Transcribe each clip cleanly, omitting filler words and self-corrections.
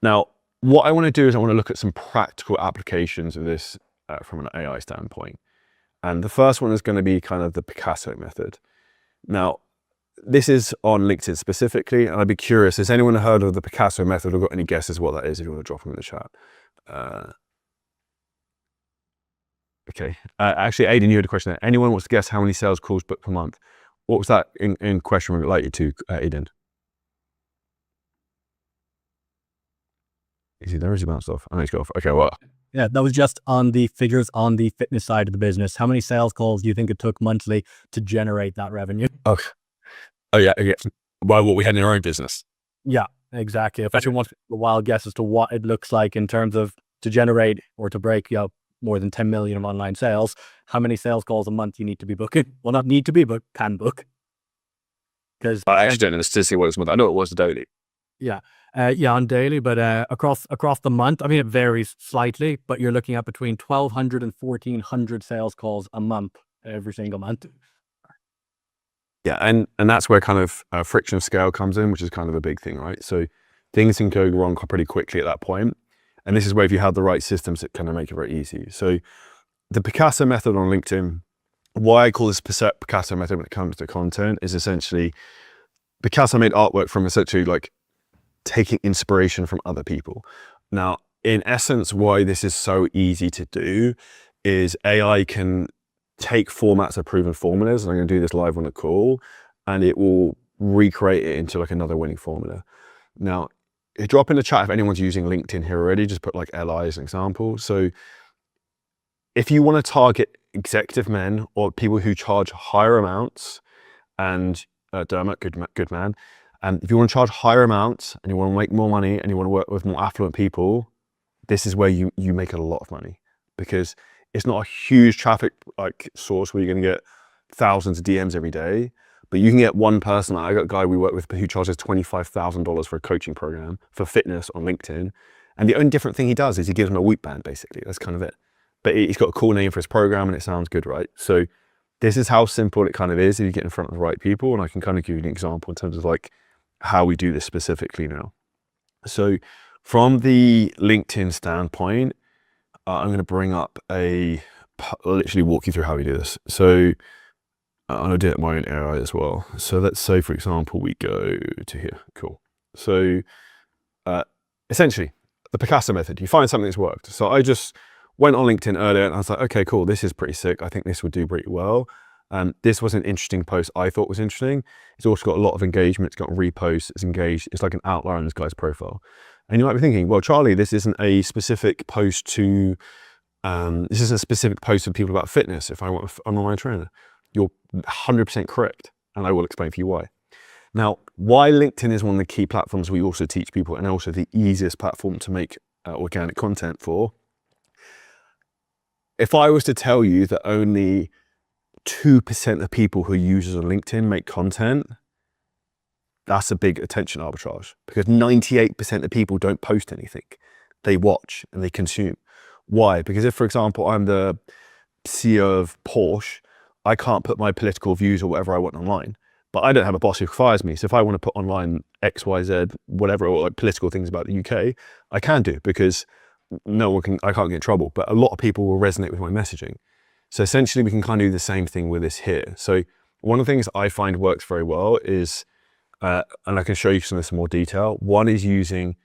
Now, what I want to do is I want to look at some practical applications of this from an AI standpoint. And the first one is going to be kind of the Picasso method. Now, this is on LinkedIn specifically, and I'd be curious, has anyone heard of the Picasso method or got any guesses what that is if you want to drop them in the chat? Okay. Actually, Aidan, you had a question there. Anyone wants to guess how many sales calls booked per month? What was that in question related to, Aidan? Is he there? Is he bounced off? I know he's got off. Okay, well. Yeah, that was just on the figures on the fitness side of the business. How many sales calls do you think it took monthly to generate that revenue? Okay. Oh, yeah. Well, what we had in our own business. Yeah, exactly. If anyone wants a wild guess as to what it looks like in terms of to generate or to break more than 10 million of online sales, how many sales calls a month you need to be booking? Well, not need to be, but can book. Because I actually don't know the statistic what it was. I know it was the daily. Yeah. On daily, but across the month, I mean, it varies slightly, but you're looking at between 1,200 and 1,400 sales calls a month, every single month. Yeah, and that's where kind of friction of scale comes in, which is kind of a big thing, right? So things can go wrong pretty quickly at that point. And this is where if you have the right systems, it kind of make it very easy. So the Picasso method on LinkedIn, why I call this Picasso method when it comes to content is essentially Picasso made artwork from essentially like taking inspiration from other people. Now, in essence, why this is so easy to do is AI can take formats of proven formulas, and I'm going to do this live on a call, and it will recreate it into like another winning formula. Now, drop in the chat if anyone's using LinkedIn here already, just put like LI as an example. So if you want to target executive men or people who charge higher amounts, and Dermot, good man, if you want to charge higher amounts and you want to make more money and you want to work with more affluent people, this is where you make a lot of money, because it's not a huge traffic like source where you're going to get thousands of DMs every day, but you can get one person. I got a guy we work with who charges $25,000 for a coaching program for fitness on LinkedIn. And the only different thing he does is he gives him a whoop band, basically. That's kind of it. But he's got a cool name for his program and it sounds good, right? So this is how simple it kind of is if you get in front of the right people. And I can kind of give you an example in terms of like how we do this specifically now. So from the LinkedIn standpoint, I'm going to bring up literally walk you through how we do this. So I'm going to do it in my own AI as well. So let's say, for example, we go to here. Cool. So essentially, the Picasso method, you find something that's worked. So I just went on LinkedIn earlier and I was like, okay, cool. This is pretty sick. I think this would do pretty well. This was an interesting post I thought was interesting. It's also got a lot of engagement. It's got reposts. It's engaged. It's like an outlier on this guy's profile. And you might be thinking, well, Charlie, this isn't a specific post to, this is a specific post for people about fitness. If I want an online trainer, you're 100% correct. And I will explain for you why. Now, why LinkedIn is one of the key platforms we also teach people, and also the easiest platform to make organic content for. If I was to tell you that only 2% of people who are users on LinkedIn make content, that's a big attention arbitrage, because 98% of people don't post anything. They watch and they consume. Why? Because if, for example, I'm the CEO of Porsche, I can't put my political views or whatever I want online, but I don't have a boss who fires me. So if I want to put online X, Y, Z, whatever, or like political things about the UK, I can do, because I can't get in trouble, but a lot of people will resonate with my messaging. So essentially we can kind of do the same thing with this here. So one of the things I find works very well is, and I can show you some of this in more detail. One is using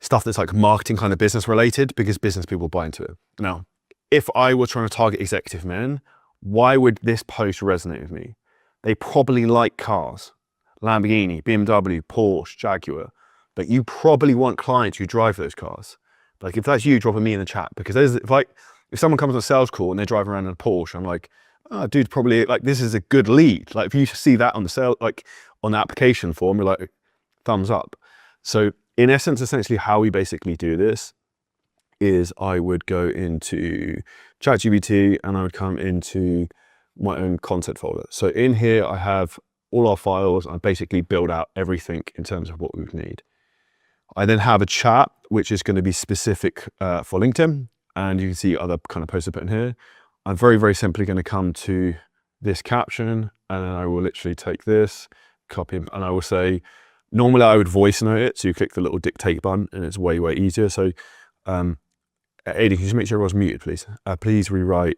stuff that's like marketing kind of business related, because business people buy into it. Now, if I were trying to target executive men, why would this post resonate with me? They probably like cars, Lamborghini, BMW, Porsche, Jaguar, but you probably want clients who drive those cars. Like if that's you, drop me in the chat, because if someone comes on a sales call and they're driving around in a Porsche, I'm like, oh, dude, probably like this is a good lead. Like if you see that on the sale, like on the application form, you're like, thumbs up. So in essence, essentially how we basically do this is I would go into ChatGPT and I would come into my own content folder. So in here, I have all our files. I basically build out everything in terms of what we would need. I then have a chat, which is going to be specific for LinkedIn. And you can see other kind of posts I put in here. I'm very, very simply going to come to this caption, and then I will literally take this, copy, and I will say, Normally I would voice note it, so you click the little dictate button and it's way, way easier. So Aiden, can you just make sure everyone's muted, please? Please rewrite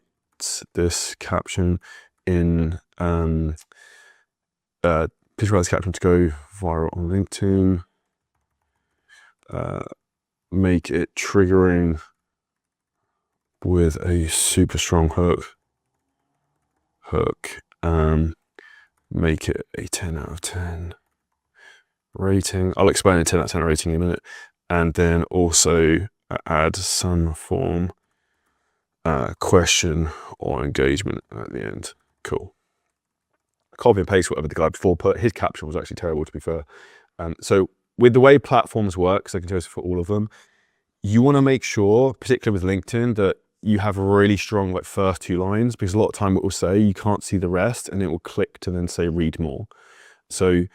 this caption in, please write this caption to go viral on LinkedIn. Make it triggering with a super strong hook. Make it a 10 out of 10 rating. I'll explain a 10 out of 10 rating in a minute. And then also add some form question or engagement at the end. Cool. Copy and paste whatever the guy before put. His caption was actually terrible, to be fair. So with the way platforms work, so I can tell you for all of them, you want to make sure, particularly with LinkedIn, that you have really strong like first 2 lines, because a lot of time it will say you can't see the rest, and it will click to then say read more. So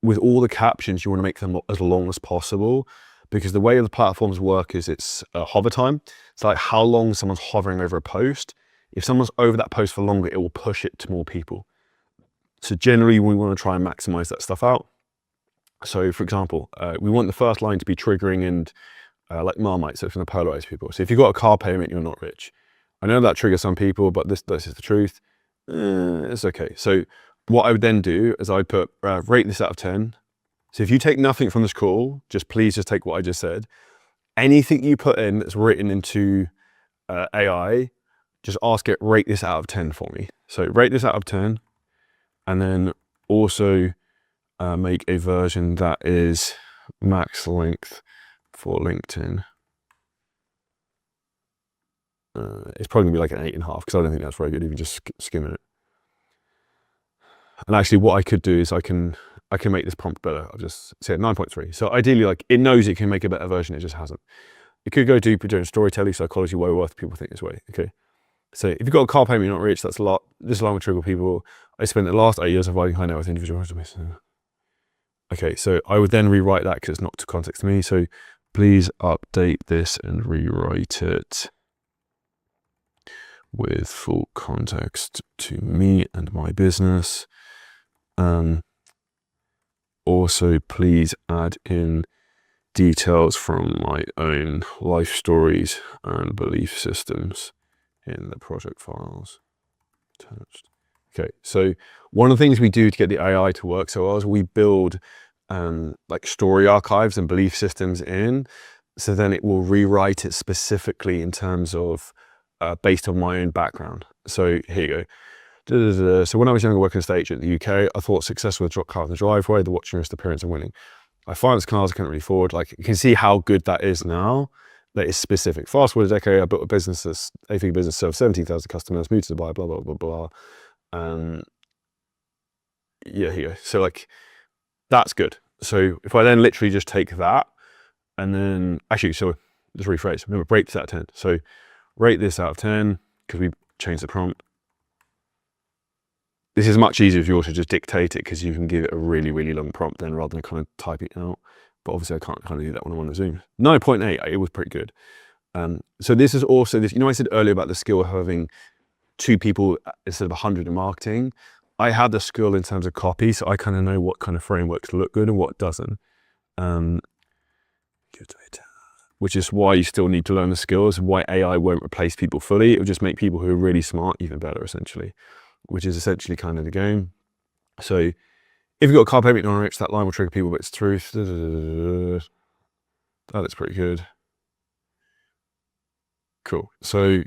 with all the captions, you want to make them as long as possible, because the way the platforms work is it's hover time. It's like how long someone's hovering over a post. If someone's over that post for longer, it will push it to more people. So generally we want to try and maximize that stuff out. So for example, we want the first line to be triggering and like Marmite, so it's going to polarize people. So if you've got a car payment, you're not rich. I know that triggers some people, but this is the truth. It's okay. So what I would then do is I'd put rate this out of 10. So if you take nothing from this call, please just take what I just said. Anything you put in that's written into AI, just ask it, rate this out of 10 for me. So rate this out of 10, and then also make a version that is max length for LinkedIn. It's probably gonna be like an 8.5, because I don't think that's very good, even just skimming it. And actually what I could do is I can make this prompt better. I'll just say 9.3. So ideally, like, it knows it can make a better version, it just hasn't. It could go deeper during storytelling, psychology, way worth people think this way. Okay. So if you've got a car payment, you're not rich, that's a lot. This line will trigger people. I spent the last 8 years providing high net worth individuals. Okay, so I would then rewrite that because it's not to context to me. So please update this and rewrite it with full context to me and my business. Also, please add in details from my own life stories and belief systems in the project files. Okay, so one of the things we do to get the AI to work so well is we build like story archives and belief systems in, so then it will rewrite it specifically in terms of based on my own background. So here you go. So when I was younger working as a stage in the UK, I thought success was a drop car in the driveway, the watching list appearance and winning. I financed cars, I couldn't really afford. Like, you can see how good that is now. That is specific. Fast forward a decade, I built a business, a business served 17,000 customers, moved to Dubai, blah, blah, blah, blah. Yeah, here you go. So like, that's good. So if I then literally just take that and then, actually, so just rephrase, remember, rate this out of 10. So rate this out of 10, because we changed the prompt. This is much easier if you also just dictate it, because you can give it a really, really long prompt then rather than kind of type it out. But obviously I can't kind of do that when I'm on the Zoom. 9.8, it was pretty good. So this is also this, you know, I said earlier about the skill of having 2 people instead of 100 in marketing. I had the skill in terms of copy, so I kind of know what kind of frameworks look good and what doesn't. Which is why you still need to learn the skills, and why AI won't replace people fully. It will just make people who are really smart even better, essentially, which is essentially kind of the game. So if you've got a car payment on rich, that line will trigger people, but it's truth. That looks pretty good. Cool. So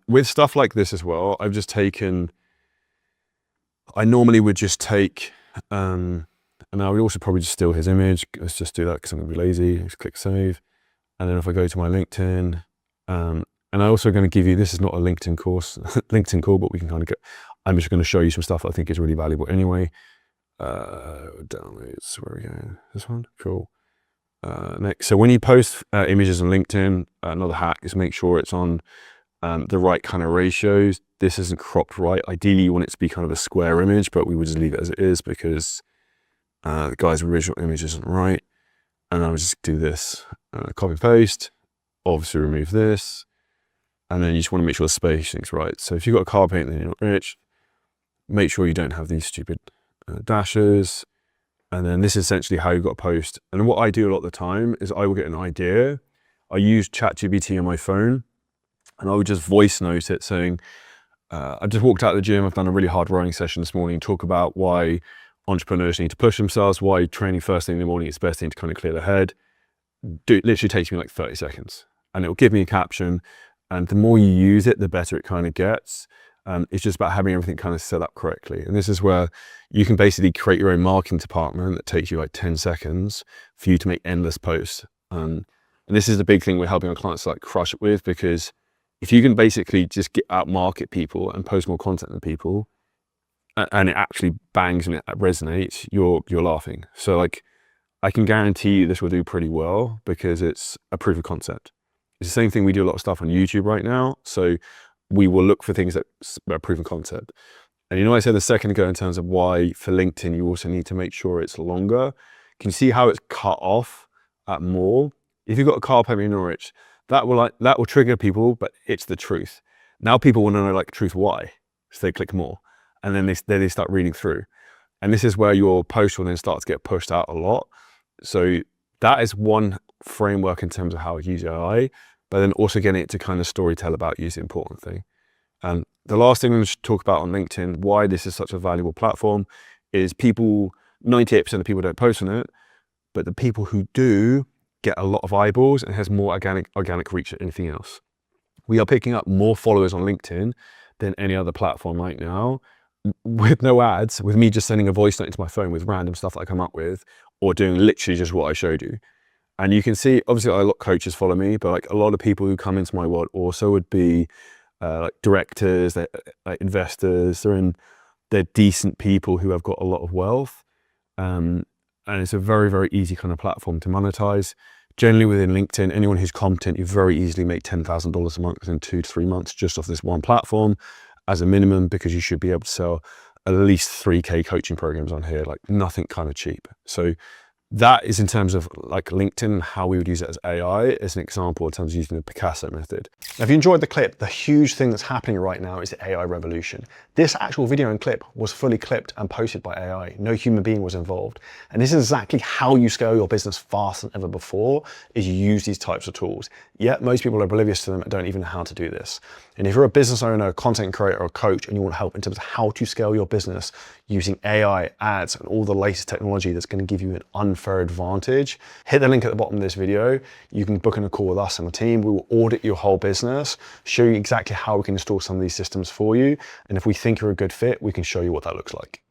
with stuff like this as well, I've just taken, I normally would just take, and I would also probably just steal his image. Let's just do that because I'm gonna be lazy. Just click save. And then if I go to my LinkedIn, and I'm also going to give you, this is not a LinkedIn course, LinkedIn call, but we can kind of get, I'm just going to show you some stuff I think is really valuable anyway. Downloads, where are we going? This one, cool. Next, so when you post images on LinkedIn, another hack is make sure it's on the right kind of ratios. This isn't cropped right. Ideally, you want it to be kind of a square image, but we would just leave it as it is because the guy's original image isn't right. And I would just do this, copy paste, obviously remove this, and then you just want to make sure the spacing's right. So if you've got a car paint, then you're not rich. Make sure you don't have these stupid dashes. And then this is essentially how you've got to post. And what I do a lot of the time is I will get an idea. I use ChatGPT on my phone and I would just voice note it saying, I just walked out of the gym. I've done a really hard rowing session this morning. Talk about why entrepreneurs need to push themselves, why training first thing in the morning is the best thing to kind of clear the head. It literally takes me like 30 seconds and it will give me a caption. And the more you use it, the better it kind of gets. It's just about having everything kind of set up correctly. And this is where you can basically create your own marketing department that takes you like 10 seconds for you to make endless posts. And this is the big thing we're helping our clients like crush it with, because if you can basically just get out market people and post more content than people, and it actually bangs and it resonates, you're laughing. So like, I can guarantee you this will do pretty well because it's a proof of concept. It's the same thing. We do a lot of stuff on YouTube right now. So we will look for things that are proven concept. And you know, I said a second ago in terms of why for LinkedIn, you also need to make sure it's longer. Can you see how it's cut off at more? If you've got a carb heavy in Norwich, that will trigger people, but it's the truth. Now people want to know like truth why, so they click more, and then they start reading through. And this is where your post will then start to get pushed out a lot. So that is one framework in terms of how I use AI, but then also getting it to kind of storytell about you is the important thing. And the last thing we should talk about on LinkedIn, why this is such a valuable platform, is 98% of people don't post on it, but the people who do get a lot of eyeballs and has more organic reach than anything else. We are picking up more followers on LinkedIn than any other platform right now, with no ads, with me just sending a voice note into my phone with random stuff that I come up with, or doing literally just what I showed you. And you can see, obviously a lot of coaches follow me, but like a lot of people who come into my world also would be like directors, like investors, they're decent people who have got a lot of wealth. And it's a very, very easy kind of platform to monetize. Generally within LinkedIn, anyone who's competent, you very easily make $10,000 a month within 2 to 3 months just off this one platform as a minimum, because you should be able to sell at least 3K coaching programs on here, like nothing kind of cheap. So that is in terms of like LinkedIn, how we would use it as AI as an example in terms of using the Picasso method. Now, if you enjoyed the clip, the huge thing that's happening right now is the AI revolution. This actual video and clip was fully clipped and posted by AI. No human being was involved. And this is exactly how you scale your business faster than ever before, is you use these types of tools. Yet most people are oblivious to them and don't even know how to do this. And if you're a business owner, a content creator, or a coach, and you want help in terms of how to scale your business using AI, ads, and all the latest technology that's going to give you an unfair advantage, hit the link at the bottom of this video. You can book in a call with us and the team. We will audit your whole business, show you exactly how we can install some of these systems for you. And if we think you're a good fit, we can show you what that looks like.